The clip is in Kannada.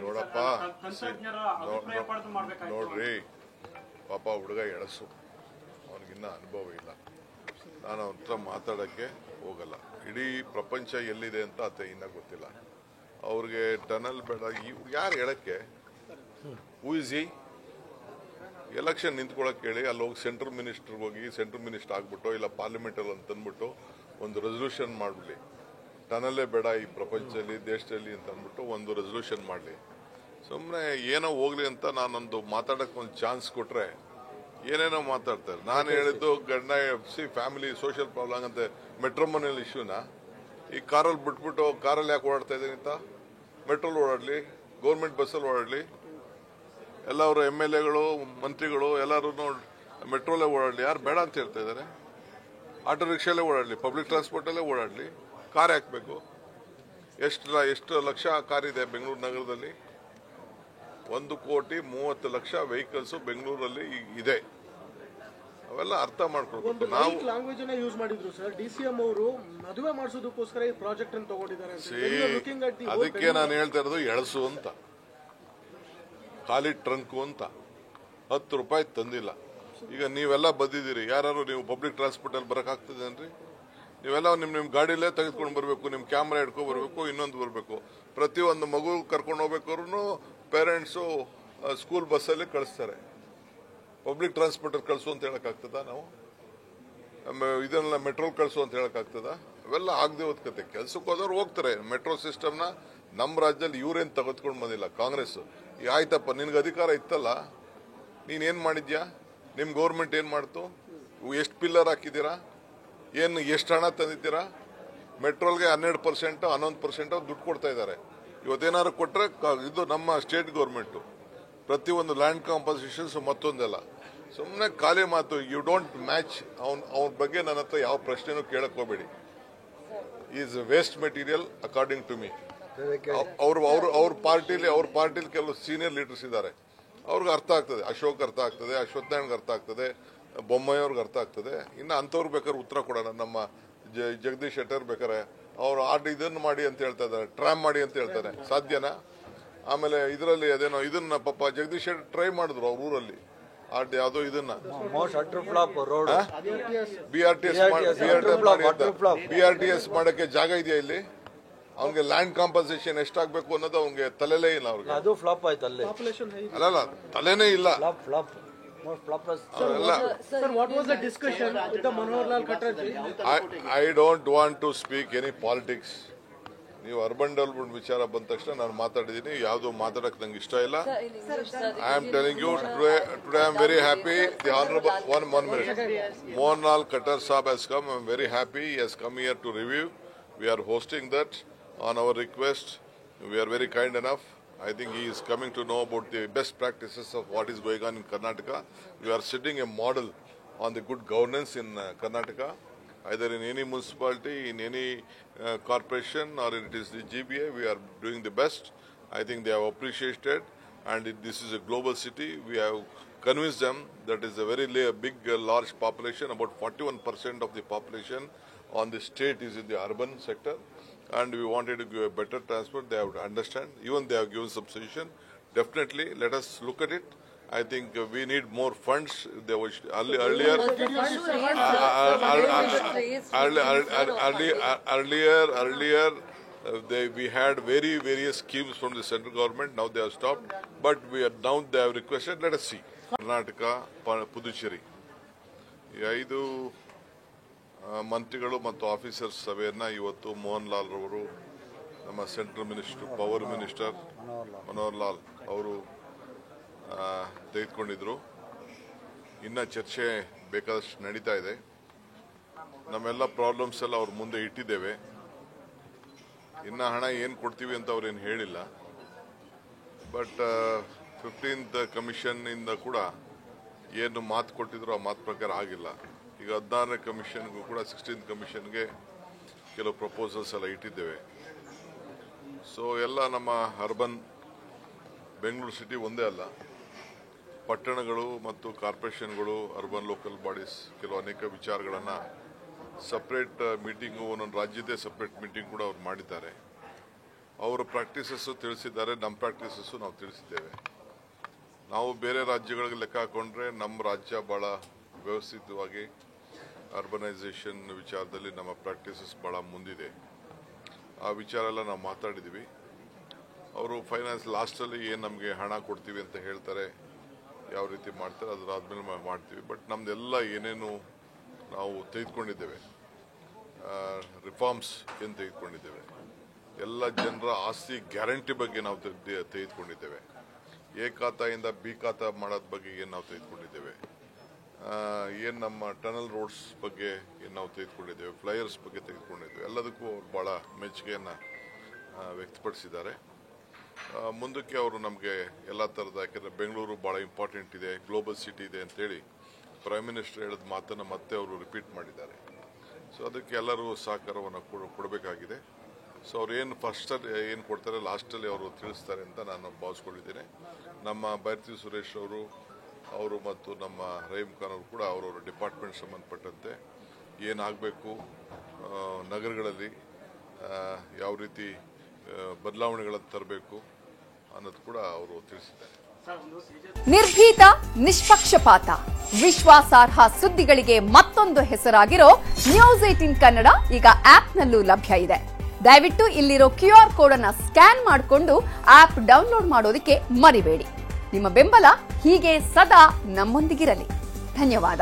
ನೋಡಪ್ಪ ನೋಡ್ರಿ ಪಾಪ ಹುಡುಗ ಎಳಸು ಅವನಿಗಿನ್ನ ಅನುಭವ ಇಲ್ಲ. ನಾನು ಅವನ ಹತ್ರ ಮಾತಾಡೋಕ್ಕೆ ಹೋಗಲ್ಲ. ಇಡೀ ಪ್ರಪಂಚ ಎಲ್ಲಿದೆ ಅಂತ ಆತ ಇನ್ನೂ ಗೊತ್ತಿಲ್ಲ. ಅವ್ರಿಗೆ ಟನಲ್ ಬೇಡ ಯಾರು ಹೇಳಕ್ಕೆ. Who is he? ಎಲೆಕ್ಷನ್ ನಿಂತ್ಕೊಳ್ಳೋಕೆ ಹೇಳಿ ಅಲ್ಲಿ ಹೋಗಿ ಸೆಂಟ್ರಲ್ ಮಿನಿಸ್ಟರ್ ಆಗ್ಬಿಟ್ಟು ಇಲ್ಲ ಪಾರ್ಲಿಮೆಂಟಲ್ಲಿ ಅಂತ ಅಂದ್ಬಿಟ್ಟು ಒಂದು ರೆಸಲ್ಯೂಷನ್ ಮಾಡಲಿ, ಟನಲ್ಲೇ ಬೇಡ ಈ ಪ್ರಪಂಚದಲ್ಲಿ ದೇಶದಲ್ಲಿ ಅಂತ ಅಂದ್ಬಿಟ್ಟು ಒಂದು ರೆಸಲ್ಯೂಷನ್ ಮಾಡಲಿ. ಸುಮ್ಮನೆ ಏನೋ ಹೋಗ್ಲಿ ಅಂತ ನಾನೊಂದು ಮಾತಾಡೋಕ್ಕೆ ಒಂದು ಚಾನ್ಸ್ ಕೊಟ್ರೆ ಏನೇನೋ ಮಾತಾಡ್ತಾರೆ. ನಾನು ಹೇಳಿದ್ದು ಗಂಡ ಫ್ಯಾಮಿಲಿ ಸೋಷಿಯಲ್ ಪ್ರಾಬ್ಲಮ್ ಅಂತ ಮೆಟ್ರೋಮನಿಯಲ್ ಇಶ್ಯೂನ ಈ ಕಾರಲ್ಲಿ ಬಿಟ್ಬಿಟ್ಟು ಕಾರಲ್ಲಿ ಯಾಕೆ ಓಡಾಡ್ತಾ ಇದ್ದೀನಿ ಅಂತ, ಮೆಟ್ರೋಲ್ ಓಡಾಡಲಿ, ಗೌರ್ಮೆಂಟ್ ಬಸ್ಸಲ್ಲಿ ಓಡಾಡಲಿ, ಎಲ್ಲವರು MLAಗಳು ಮಂತ್ರಿಗಳು ಎಲ್ಲರೂ ಮೆಟ್ರೋಲೇ ಓಡಾಡಲಿ. ಯಾರು ಬೇಡ ಅಂತ ಹೇಳ್ತಾ ಇದ್ದಾರೆ? ಆಟೋ ರಿಕ್ಷಾಲೇ ಓಡಾಡಲಿ, ಪಬ್ಲಿಕ್ ಟ್ರಾನ್ಸ್ಪೋರ್ಟಲ್ಲೇ ಓಡಾಡಲಿ, ಕಾರ್ ಹಾಕಬೇಕು. ಎಷ್ಟು ಲಕ್ಷ ಕಾರ್ ಇದೆ ಬೆಂಗಳೂರು ನಗರದಲ್ಲಿ? 1,30,00,000 ವೆಹಿಕಲ್ಸ್ ಬೆಂಗಳೂರಲ್ಲಿ ಇದೆ. ಅವೆಲ್ಲ ಅರ್ಥ ಮಾಡ್ಕೊಳ್ಬೇಕು. ನಾವು ಲ್ಯಾಂಗ್ವೇಜ್ ಯೂಸ್ ಮಾಡಿದ್ರು ಸರ್. DCM ಅವರು ಮದುವೆ ಮಾಡಿಸೋದಕ್ಕೋಸ್ಕರ ಈ ಪ್ರಾಜೆಕ್ಟ್ ಅನ್ನು ತಗೊಂಡಿದ್ದಾರೆ. ಅದಕ್ಕೆ ನಾನು ಹೇಳ್ತಾ ಇರೋದು ಎಳಸು ಅಂತ, ಖಾಲಿ ಟ್ರಂಕು ಅಂತ. 10 ರೂಪಾಯಿ ತಂದಿಲ್ಲ. ಈಗ ನೀವೆಲ್ಲ ಬಂದಿದ್ದೀರಿ, ಯಾರು ನೀವು ಪಬ್ಲಿಕ್ ಟ್ರಾನ್ಸ್ಪೋರ್ಟ್ ಅಲ್ಲಿ ಬರಕಾಗ್ತದೆ ಅನ್ರಿ? ನೀವೆಲ್ಲ ನಿಮ್ ಗಾಡಿಲೇ ತೆಗೆದುಕೊಂಡು ಬರಬೇಕು, ನಿಮ್ ಕ್ಯಾಮ್ರಾ ಹಿಡ್ಕೊಂಡು ಬರಬೇಕು, ಇನ್ನೊಂದು ಬರಬೇಕು. ಪ್ರತಿಯೊಂದು ಮಗು ಕರ್ಕೊಂಡು ಹೋಗ್ಬೇಕಾದ್ರು ಪೇರೆಂಟ್ಸು ಸ್ಕೂಲ್ ಬಸ್ಸಲ್ಲಿ ಕಳಿಸ್ತಾರೆ. ಪಬ್ಲಿಕ್ ಟ್ರಾನ್ಸ್ಪೋರ್ಟ್ ಕಳಿಸು ಅಂತ ಹೇಳಕ್ಕಾಗ್ತದ? ನಾವು ಇದನ್ನೆಲ್ಲ ಮೆಟ್ರೋಲ್ ಕಳಿಸು ಅಂತ ಹೇಳಕ್ಕಾಗ್ತದ? ಅವೆಲ್ಲ ಆಗದೆ ಹೋದ ಕತೆ. ಕೆಲ್ಸಕ್ಕೆ ಹೋದವ್ರು ಹೋಗ್ತಾರೆ. ಮೆಟ್ರೋ ಸಿಸ್ಟಮ್ನ ನಮ್ಮ ರಾಜ್ಯದಲ್ಲಿ ಇವ್ರೇನು ತೆಗೆದುಕೊಂಡು ಬಂದಿಲ್ಲ, ಕಾಂಗ್ರೆಸ್. ಆಯ್ತಪ್ಪ, ನಿನ್ಗೆ ಅಧಿಕಾರ ಇತ್ತಲ್ಲ, ನೀನೇನು ಮಾಡಿದ್ಯಾ? ನಿಮ್ಮ ಗೌರ್ಮೆಂಟ್ ಏನು ಮಾಡ್ತು? ಎಷ್ಟು ಪಿಲ್ಲರ್ ಹಾಕಿದ್ದೀರಾ? ಎಷ್ಟು ಹಣ ತಂದಿದ್ದೀರಾ? ಮೆಟ್ರೋಲ್ಗೆ 12% 11% ದುಡ್ಡು ಕೊಡ್ತಾ ಇದ್ದಾರೆ. ಇವತ್ತೇನಾದ್ರು ಕೊಟ್ಟರೆ ಇದು ನಮ್ಮ ಸ್ಟೇಟ್ ಗೌರ್ಮೆಂಟು. ಪ್ರತಿಯೊಂದು ಲ್ಯಾಂಡ್ ಕಾಂಪನ್ಸೇಷನ್ಸ್ ಮತ್ತೊಂದೆಲ್ಲ ಸುಮ್ಮನೆ ಖಾಲಿ ಮಾತು. You don't match. ಅವ್ರ ಬಗ್ಗೆ ನನ್ನ ಹತ್ರ ಯಾವ ಪ್ರಶ್ನೆನೂ ಕೇಳಕ್ ಹೋಗಬೇಡಿ. Is waste material according to me. ಅವ್ರ ಪಾರ್ಟಿಲಿ ಕೆಲವು ಸೀನಿಯರ್ ಲೀಡರ್ಸ್ ಇದ್ದಾರೆ, ಅವ್ರಿಗೆ ಅರ್ಥ ಆಗ್ತದೆ. ಅಶೋಕ್ ಅರ್ಥ ಆಗ್ತದೆ, ಅಶ್ವತ್ಥನಾರಾಯಣ್ಗೆ ಅರ್ಥ ಆಗ್ತದೆ, ಬೊಮ್ಮಾಯಿಯವ್ರಿಗೆ ಅರ್ಥ ಆಗ್ತದೆ. ಇನ್ನು ಅಂಥವ್ರು ಬೇಕಾದ್ರೆ ಉತ್ತರ ಕೊಡೋಣ. ನಮ್ಮ ಜಗದೀಶ್ ಶೆಟ್ಟರ್ ಬೇಕಾರೆ ಅವ್ರು ಇದನ್ನು ಮಾಡಿ ಅಂತ ಹೇಳ್ತಾ ಇದ್ದಾರೆ, ಟ್ರಾಮ್ ಮಾಡಿ ಅಂತ ಹೇಳ್ತಾರೆ. ಸಾಧ್ಯನಾ? ಆಮೇಲೆ ಇದರಲ್ಲಿ ಅದೇನೋ ಇದನ್ನ ಪಾಪ ಜಗದೀಶ್ ಶೆಟ್ಟರ್ ಟ್ರೈ ಮಾಡಿದ್ರು ಅವ್ರ ಊರಲ್ಲಿ. ಯಾವುದೋ ಇದನ್ನ BRTS ಮಾಡಕ್ಕೆ ಜಾಗ ಇದೆಯಾ ಇಲ್ಲಿ? ಅವ್ನಿಗೆ ಲ್ಯಾಂಡ್ ಕಾಂಪನ್ಸೇಷನ್ ಎಷ್ಟಾಗಬೇಕು ಅನ್ನೋದು ಅವ್ನಿಗೆ ತಲೆಲೇ ಇಲ್ಲ. ಅವ್ರಿಗೆ ಅದು ಫ್ಲಾಪ್ ಆಯ್ತು. ಅಲ್ಲಿ ಅಲ್ಲ, ತಲೆನೇ ಇಲ್ಲ. I don't want to speak any politics. ನೀವು ಅರ್ಬನ್ ಡೆವಲಪ್ಮೆಂಟ್ ವಿಚಾರ ಬಂದ ತಕ್ಷಣ ನಾನು ಮಾತಾಡಿದ್ದೀನಿ. ಯಾವುದು ಮಾತಾಡಕ್ಕೆ ನಂಗೆ ಇಷ್ಟ ಇಲ್ಲ. I am telling you today I am very happy. The honorable one minute. Mohanlal Khattar Saab has come. I am very happy. He has come here to review. We are hosting that on our request. We are very kind enough. I think he is coming to know about the best practices of what is going on in Karnataka. We are setting a model on the good governance in Karnataka, either in any municipality, in any corporation, or it is the GBA. We are doing the best. I think they have appreciated, and this is a global city. We have convinced them that is a very big, large population. About 41% of the population on the state is in the urban sector. And we wanted to give a better transport. They have to understand. Even they have given some suggestion. Definitely, let us look at it. I think we need more funds. There was earlier we had various schemes from the central government. Now they have stopped. But now they have requested. Let us see. Karnataka, Puducherry. ಇದು ಮಂತ್ರಿಗಳು ಮತ್ತು ಆಫೀಸರ್ಸ್ ಸಭೆಯನ್ನ ಇವತ್ತು ಮೋಹನ್ ಲಾಲ್ ರವರು, ನಮ್ಮ central minister, power minister Manohar Lal ಅವರು ತೆಗೆದುಕೊಂಡಿದ್ರು. ಇನ್ನ ಚರ್ಚೆ ಬೇಕಾದಷ್ಟು ನಡೀತಾ ಇದೆ. ನಮ್ಮೆಲ್ಲ ಪ್ರಾಬ್ಲಮ್ಸ್ ಎಲ್ಲ ಅವ್ರ ಮುಂದೆ ಇಟ್ಟಿದ್ದೇವೆ. ಇನ್ನ ಹಣ ಏನು ಕೊಡ್ತೀವಿ ಅಂತ ಅವ್ರೇನು ಹೇಳಿಲ್ಲ. ಬಟ್ 15th ಕಮಿಷನ್ ಇಂದ ಕೂಡ ಏನು ಮಾತು ಕೊಟ್ಟಿದ್ರು ಆ ಮಾತು ಪ್ರಕಾರ ಆಗಿಲ್ಲ. ಈಗ 16ನೇ ಕಮಿಷನ್ಗೂ ಕೂಡ 16th ಕಮಿಷನ್ಗೆ ಕೆಲವು ಪ್ರಪೋಸಲ್ಸ್ ಎಲ್ಲ ಇಟ್ಟಿದ್ದೇವೆ. ಸೊ ಎಲ್ಲ ನಮ್ಮ ಅರ್ಬನ್ ಬೆಂಗಳೂರು ಸಿಟಿ ಒಂದೇ ಅಲ್ಲ, ಪಟ್ಟಣಗಳು ಮತ್ತು ಕಾರ್ಪೊರೇಷನ್ಗಳು, ಅರ್ಬನ್ ಲೋಕಲ್ ಬಾಡೀಸ್ ಕೆಲವು ಅನೇಕ ವಿಚಾರಗಳನ್ನು ಸಪ್ರೇಟ್ ಮೀಟಿಂಗು, ಒಂದೊಂದು ರಾಜ್ಯದೇ ಸಪ್ರೇಟ್ ಮೀಟಿಂಗ್ ಕೂಡ ಅವ್ರು ಮಾಡಿದ್ದಾರೆ. ಅವರ ಪ್ರಾಕ್ಟೀಸಸ್ ತಿಳಿಸಿದ್ದಾರೆ, ನಮ್ಮ ಪ್ರಾಕ್ಟೀಸಸ್ ನಾವು ತಿಳಿಸಿದ್ದೇವೆ. ನಾವು ಬೇರೆ ರಾಜ್ಯಗಳಿಗೆ ಲೆಕ್ಕ ಹಾಕೊಂಡ್ರೆ ನಮ್ಮ ರಾಜ್ಯ ಬಹಳ ವ್ಯವಸ್ಥಿತವಾಗಿ ಅರ್ಬನೈಸೇಷನ್ ವಿಚಾರದಲ್ಲಿ ನಮ್ಮ ಪ್ರಾಕ್ಟೀಸಸ್ ಬಹಳ ಮುಂದಿದೆ. ಆ ವಿಚಾರ ಎಲ್ಲ ನಾವು ಮಾತಾಡಿದ್ದೀವಿ. ಅವರು ಫೈನಾನ್ಸ್ ಲಾಸ್ಟಲ್ಲಿ ಏನು ನಮಗೆ ಹಣ ಕೊಡ್ತೀವಿ ಅಂತ ಹೇಳ್ತಾರೆ, ಯಾವ ರೀತಿ ಮಾಡ್ತಾರೆ ಅದರಾದ್ಮೇಲೆ ಮಾಡ್ತೀವಿ. ಬಟ್ ನಮ್ದೆಲ್ಲ ಏನೇನು ನಾವು ತೆಗೆದುಕೊಂಡಿದ್ದೇವೆ, ರಿಫಾರ್ಮ್ಸ್ ಏನು ತೆಗೆದುಕೊಂಡಿದ್ದೇವೆ, ಎಲ್ಲ ಜನರ ಆಸ್ತಿ ಗ್ಯಾರಂಟಿ ಬಗ್ಗೆ ನಾವು ತೆಗೆದುಕೊಂಡಿದ್ದೇವೆ. ಎ ಖಾತಾಯಿಂದ ಬಿ ಖಾತಾ ಮಾಡೋದ ಬಗ್ಗೆ ಏನು ನಾವು ತೆಗೆದುಕೊಂಡಿದ್ದೇವೆ, ಏನು ನಮ್ಮ ಟನಲ್ ರೋಡ್ಸ್ ಬಗ್ಗೆ ಏನು ನಾವು ತೆಗೆದುಕೊಂಡಿದ್ದೇವೆ, ಫ್ಲೈಯರ್ಸ್ ಬಗ್ಗೆ ತೆಗೆದುಕೊಂಡಿದ್ದೇವೆ. ಎಲ್ಲದಕ್ಕೂ ಅವ್ರು ಭಾಳ ಮೆಚ್ಚುಗೆಯನ್ನು ವ್ಯಕ್ತಪಡಿಸಿದ್ದಾರೆ. ಮುಂದಕ್ಕೆ ಅವರು ನಮಗೆ ಎಲ್ಲ ಥರದ, ಯಾಕೆಂದರೆ ಬೆಂಗಳೂರು ಭಾಳ ಇಂಪಾರ್ಟೆಂಟ್ ಇದೆ, ಗ್ಲೋಬಲ್ ಸಿಟಿ ಇದೆ ಅಂತೇಳಿ ಪ್ರೈಮ್ ಮಿನಿಸ್ಟರ್ ಹೇಳಿದ ಮಾತನ್ನು ಮತ್ತೆ ಅವರು ರಿಪೀಟ್ ಮಾಡಿದ್ದಾರೆ. ಸೊ ಅದಕ್ಕೆ ಎಲ್ಲರೂ ಸಹಕಾರವನ್ನು ಕೊಡಬೇಕಾಗಿದೆ. ಸೊ ಅವ್ರು ಏನು ಫಸ್ಟಲ್ಲಿ ಏನು ಕೊಡ್ತಾರೆ ಲಾಸ್ಟಲ್ಲಿ ಅವರು ತಿಳಿಸ್ತಾರೆ ಅಂತ ನಾನು ಭಾವಿಸ್ಕೊಂಡಿದ್ದೇನೆ. ನಮ್ಮ ಬೈರತಿ ಸುರೇಶ್ ಅವರು ಮತ್ತು ನಮ್ಮ ರಹೀಮ್ ಖಾನ್ ಅವರು ಕೂಡ ಅವರವರ ಡಿಪಾರ್ಟ್ಮೆಂಟ್ ಸಂಬಂಧಪಟ್ಟಂತೆ ಏನಾಗಬೇಕು, ನಗರಗಳಲ್ಲಿ ಯಾವ ರೀತಿ ಬದಲಾವಣೆಗಳನ್ನು ತರಬೇಕು ಅನ್ನೋದು ಕೂಡ ಅವರು ತಿಳಿಸಿದ್ದಾರೆ. ನಿರ್ಭೀತ, ನಿಷ್ಪಕ್ಷಪಾತ, ವಿಶ್ವಾಸಾರ್ಹ ಸುದ್ದಿಗಳಿಗೆ ಮತ್ತೊಂದು ಹೆಸರಾಗಿರೋ ನ್ಯೂಸ್18 ಕನ್ನಡ ಈಗ ಆಪ್ನಲ್ಲೂ ಲಭ್ಯ ಇದೆ. ದಯವಿಟ್ಟು ಇಲ್ಲಿರೋ QR ಕೋಡ್ ಅನ್ನು ಸ್ಕ್ಯಾನ್ ಮಾಡಿಕೊಂಡು ಆಪ್ ಡೌನ್ಲೋಡ್ ಮಾಡೋದಕ್ಕೆ ಮರಿಬೇಡಿ. ನಿಮ್ಮ ಬೆಂಬಲ ಹೀಗೆ ಸದಾ ನಮ್ಮೊಂದಿಗಿರಲಿ. ಧನ್ಯವಾದ.